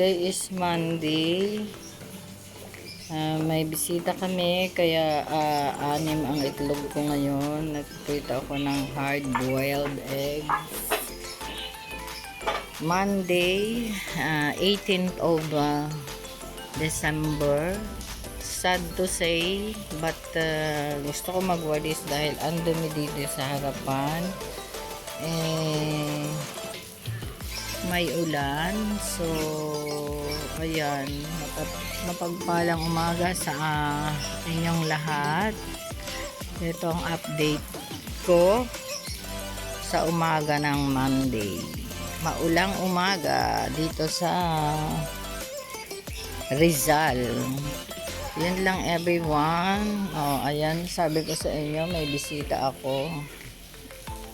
Today is Monday. May bisita kami kaya 6 ang itlog ko ngayon. Nagprito ako ng hard-boiled eggs. Monday, 18th of December. Sad to say, but gusto ko magwalis dahil ang dumi dito sa harapan. May ulan, so ayan, mapagpalang umaga sa inyong lahat. Ito ang update ko sa umaga ng Monday. Maulang umaga dito sa Rizal. Yan lang everyone. Ayan, sabi ko sa inyo may bisita ako.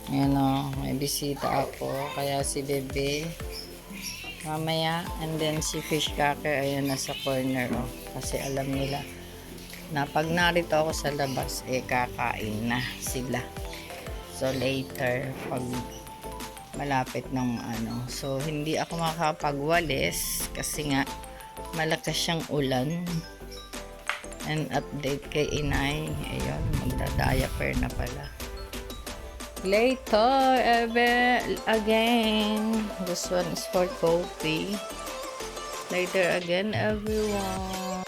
Ayan may bisita ako. Kaya si Bebe mamaya, and then si Fish Cracker ayan nasa corner kasi alam nila na pag narito ako sa labas kakain na sila. So later pag malapit ng so hindi ako makapagwalis kasi nga malakas siyang ulan. And update kay Inay, ayun, magda-diaper na pala. Later, again. This one is for coffee. Later again, everyone.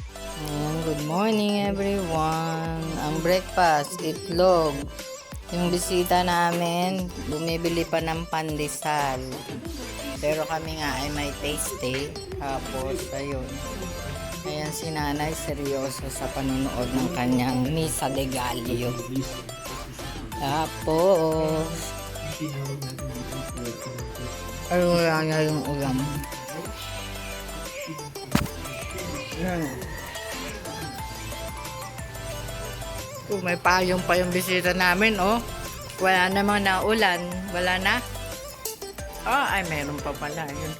Good morning, everyone. Ang breakfast, itlog. Yung bisita namin, bumibili pa ng pandesal. Pero kami nga ay may taste. Tapos, ayun. Ayan si nanay, seryoso sa panunood ng kanyang Misa de Gallo. Tapos ay wala na yung ulam. May payong pa yung bisita namin wala namang na ulan. Wala na. Ay meron pa pala yun.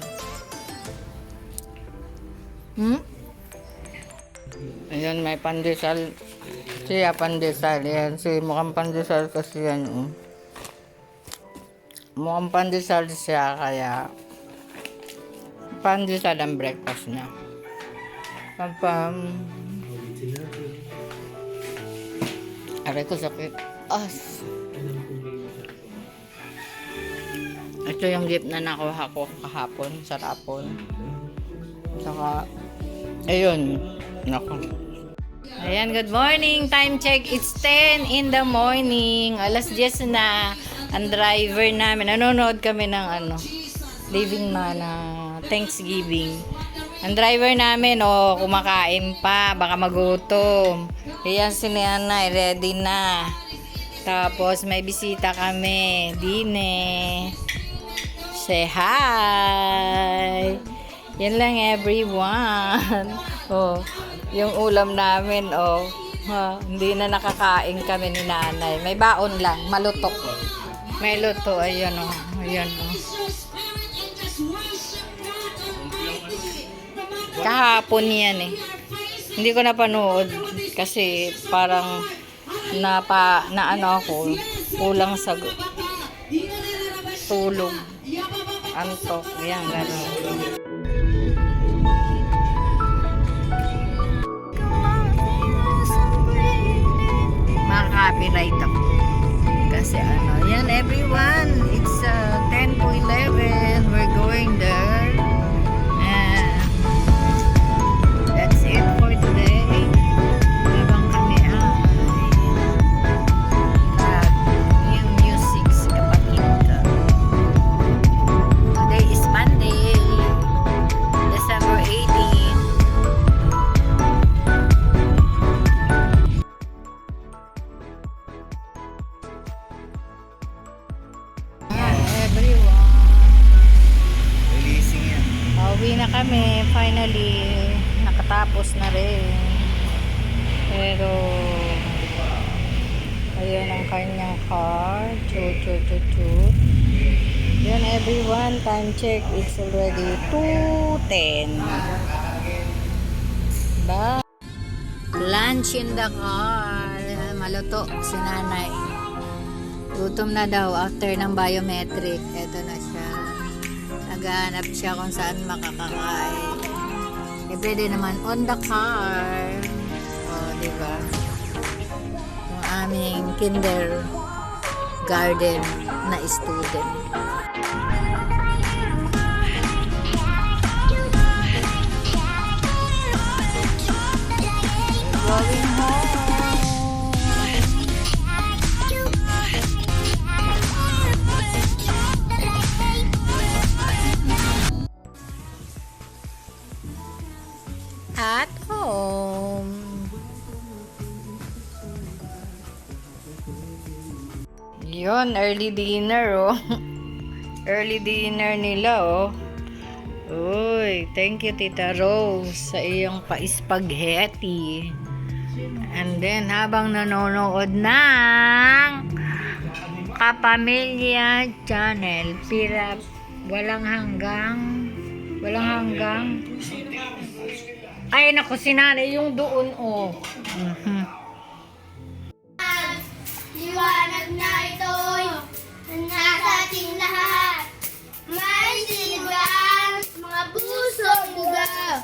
Ayan, may pandesal. Siya pandesal. Ayan, mukhang pandesal kasi yan. Mukhang pandesal siya, kaya pandesal ang breakfast niya. Aray ko sakit. Ito yung gift na nakuha ko kahapon sa rapon. Saka, ayun. Nako. Ayan, good morning. Time check. It's 10 in the morning. Alas 10 na. Ang driver namin. Nanonood kami ng living na Thanksgiving. Ang driver namin, kumakain pa. Baka magutom. Ayan, si Nanay. Ready na. Tapos, may bisita kami. Dine. Say hi. Yan lang everyone. Yung ulam namin, hindi na nakakain kami ni nanay. May baon lang, malutok. May luto, ayan ayan Kahapon yan Hindi ko napanood kasi parang ako, kulang sa tulog. Antok, yan, gano'n. Copyright ako kasi yan everyone, it's 10 to 11, we're going there, and that's it for today. Habang kami new music sa kapatid ko. Today is Monday, December 18. Uwi na kami, finally nakatapos na rin, pero ayun ang kanyang car. Chut. Yun everyone, time check, it's already 2:10. Bye. Lunch in the car. Maluto si nanay. Gutom na daw after ng biometric. Eto na siya. Naghahanap siya kung saan makakakain. Eh, pwede naman on the car. O, diba? Yung aming kindergarten na student. Going home. At home. Yun, early dinner, oh. Early dinner nila, oh. Uy, thank you, Tita Rose, sa iyong pa-spaghetti. And then, habang nanonood ng Kapamilya Channel, walang hanggang. Ay, naku, sinanay yung doon, oh. Liwanag na ito'y nasa ating lahat. May sinigang mga pusong buga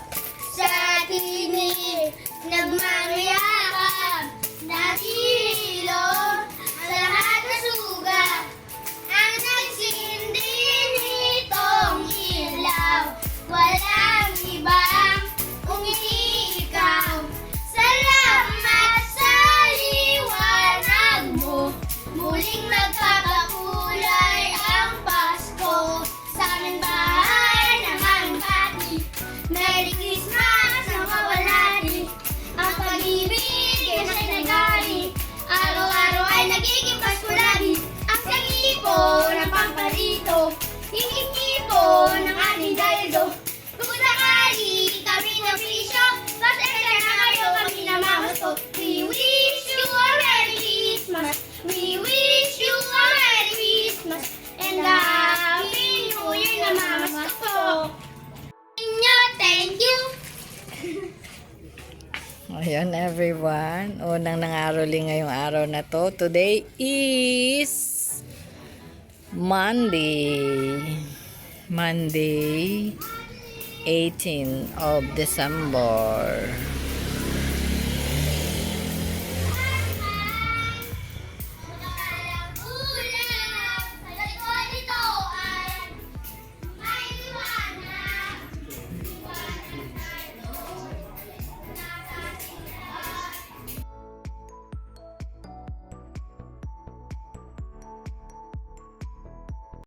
sa tinig nagmamayakap. Nakihilo ang lahat na suga. Ang nagsindi nitong ilaw. Walang ibang ikaw. Salamat sa liwanag mo. Muling magpapakulay ang Pasko. Sa aming bahay naman pati. Merry Christmas na mawalari. Ang pag-ibig ay nagari. Araw-araw ay nagiging Pasko lagi. Ang sakipo ng pamparito. Hihingi-po ng ating daldo. Kung sakali kami ng pisyo, pasensya na kayo kami na mamasko. We wish you a Merry Christmas. We wish you a Merry Christmas. And a Happy New Year na mamasko po. Thank you. Ayan, everyone. Unang nangaroli ngayong araw na to. Today is Monday, 18 of December.